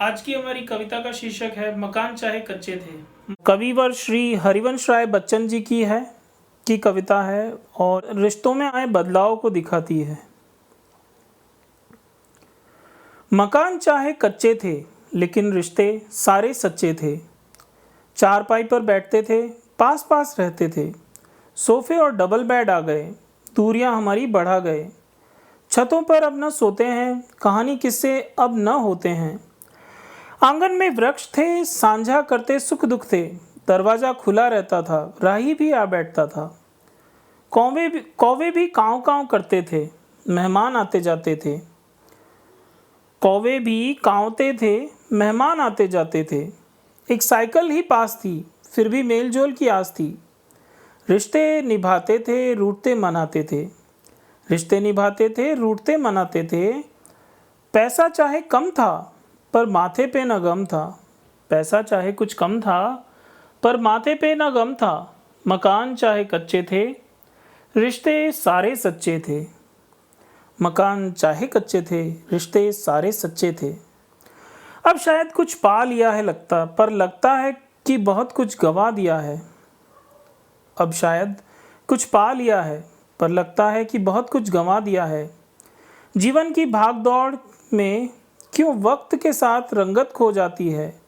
आज की हमारी कविता का शीर्षक है मकान चाहे कच्चे थे। कविवर श्री हरिवंश राय बच्चन जी की कविता है और रिश्तों में आए बदलाव को दिखाती है। मकान चाहे कच्चे थे लेकिन रिश्ते सारे सच्चे थे। चारपाई पर बैठते थे, पास पास रहते थे। सोफे और डबल बेड आ गए, दूरियां हमारी बढ़ा गए। छतों पर अब न सोते हैं, कहानी किस्से अब न होते हैं। आंगन में वृक्ष थे, साझा करते सुख दुख थे। दरवाजा खुला रहता था, राही भी आ बैठता था। कौवे भी काँव काँव करते थे, मेहमान आते जाते थे। कौवे भी काँवते थे, मेहमान आते जाते थे। एक साइकिल ही पास थी, फिर भी मेलजोल की आस थी। रिश्ते निभाते थे, रूठते मनाते थे। रिश्ते निभाते थे, रूठते मनाते थे। पैसा चाहे कम था पर माथे पे न गम था। पैसा चाहे कुछ कम था पर माथे पे न गम था। मकान चाहे कच्चे थे, रिश्ते सारे सच्चे थे। मकान चाहे कच्चे थे, रिश्ते सारे सच्चे थे। अब शायद कुछ पा लिया है लगता है कि बहुत कुछ गवा दिया है। अब शायद कुछ पा लिया है पर लगता है कि बहुत कुछ गंवा दिया है। जीवन की भाग दौड़ में क्यों वक्त के साथ रंगत खो जाती है।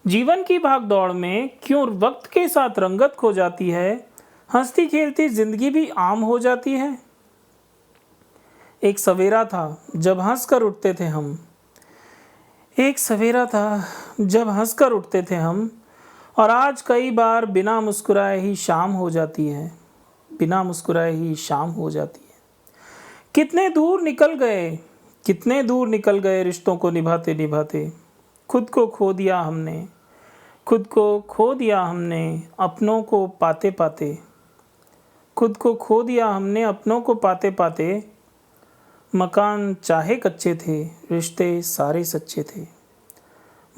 जीवन की भाग दौड़ में क्यों वक्त के साथ रंगत खो जाती है। हंसती खेलती जिंदगी भी आम हो जाती है। एक सवेरा था जब हंसकर उठते थे हम। एक सवेरा था जब हंसकर उठते थे हम। और आज कई बार बिना मुस्कुराए ही शाम हो जाती है। बिना मुस्कुराए ही शाम हो जाती है। कितने दूर निकल गए रिश्तों को निभाते निभाते। खुद को खो दिया हमने अपनों को पाते पाते। खुद को खो दिया हमने अपनों को पाते पाते। मकान चाहे कच्चे थे, रिश्ते सारे सच्चे थे।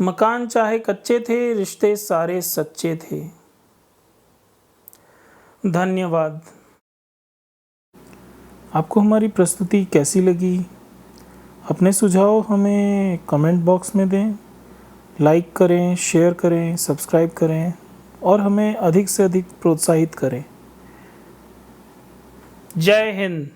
मकान चाहे कच्चे थे, रिश्ते सारे सच्चे थे। धन्यवाद। आपको हमारी प्रस्तुति कैसी लगी? अपने सुझाव हमें कमेंट बॉक्स में दें। लाइक करें, शेयर करें, सब्सक्राइब करें और हमें अधिक से अधिक प्रोत्साहित करें। जय हिंद।